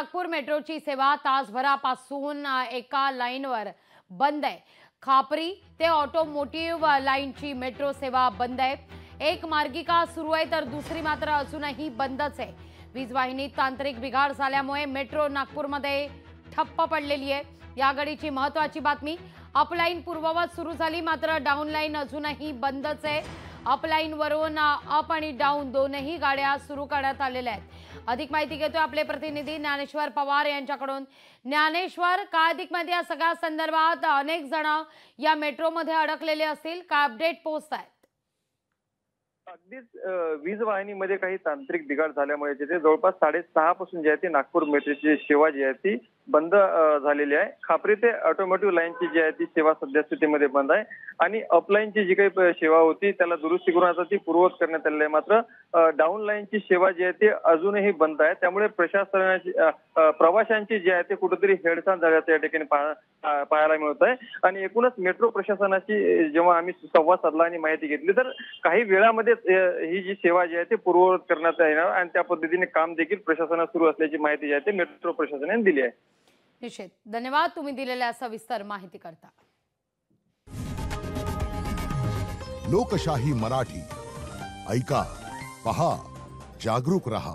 नागपूर मेट्रोची सेवा तासभरापासून एका लाईनवर बंद आहे। खापरी ते ऑटोमोटिव्ह लाईनची मेट्रो सेवा बंद आहे। एक मार्गिका सुरू आहे तर दुसरी मात्र अजूनही बंदच आहे। वीज वाहिनीत तांत्रिक बिघाड झाल्यामुळे मेट्रो नागपूरमध्ये ठप्प पडलेली आहे। या गाडीची महत्त्वाची बातमी, अपलाईन पूर्ववत सुरू झाली मात्र डाऊन लाईन अजूनही बंदच आहे। अपलाईन वरून अप आणि डाऊन दोनही गाड्या सुरू करण्यात आलेल्या आहेत। अधिक माहिती घेतोय आपले प्रतिनिधी ज्ञानेश्वर पवार यांच्याकडून। ज्ञानेश्वर, काय अधिक माहिती या सगळ्या संदर्भात? अनेक जण या मेट्रोमध्ये अडकलेले असतील, काय अपडेट पोहोचतायत? अगदीच वीज वाहिनीमध्ये काही तांत्रिक बिघाड झाल्यामुळे तिथे जवळपास 6:30 पासून जी आहे ती नागपूर मेट्रोची सेवा जी आहे ती बंद झालेली आहे। खापरी ते ऑटोमोटिव्ह लाईनची जी आहे ती सेवा सध्या स्थितीमध्ये बंद आहे आणि अपलाईनची जी काही सेवा होती त्याला दुरुस्ती करून आता ती पूर्ववत करण्यात आलेली आहे। मात्र डाऊन लाईनची सेवा जी आहे ती अजूनही बंद आहे। त्यामुळे प्रशासनाची प्रवाशांची जी आहे ते कुठेतरी हेळसांड झाल्याचं या ठिकाणी पाहायला मिळत आहे। आणि एकूणच मेट्रो प्रशासनाची जेव्हा आम्ही संवाद साधला आणि माहिती घेतली तर काही वेळामध्ये ही जी सेवा जी आहे ती पूर्ववत करण्यात येणार आणि त्या पद्धतीने काम देखील प्रशासनात सुरू असल्याची माहिती जी आहे ती मेट्रो प्रशासनाने दिली आहे। निश्चित, धन्यवाद तुम्ही दिलेल्या सविस्तर माहिती करता। लोकशाही मराठी ऐका, पहा, जागरूक रहा।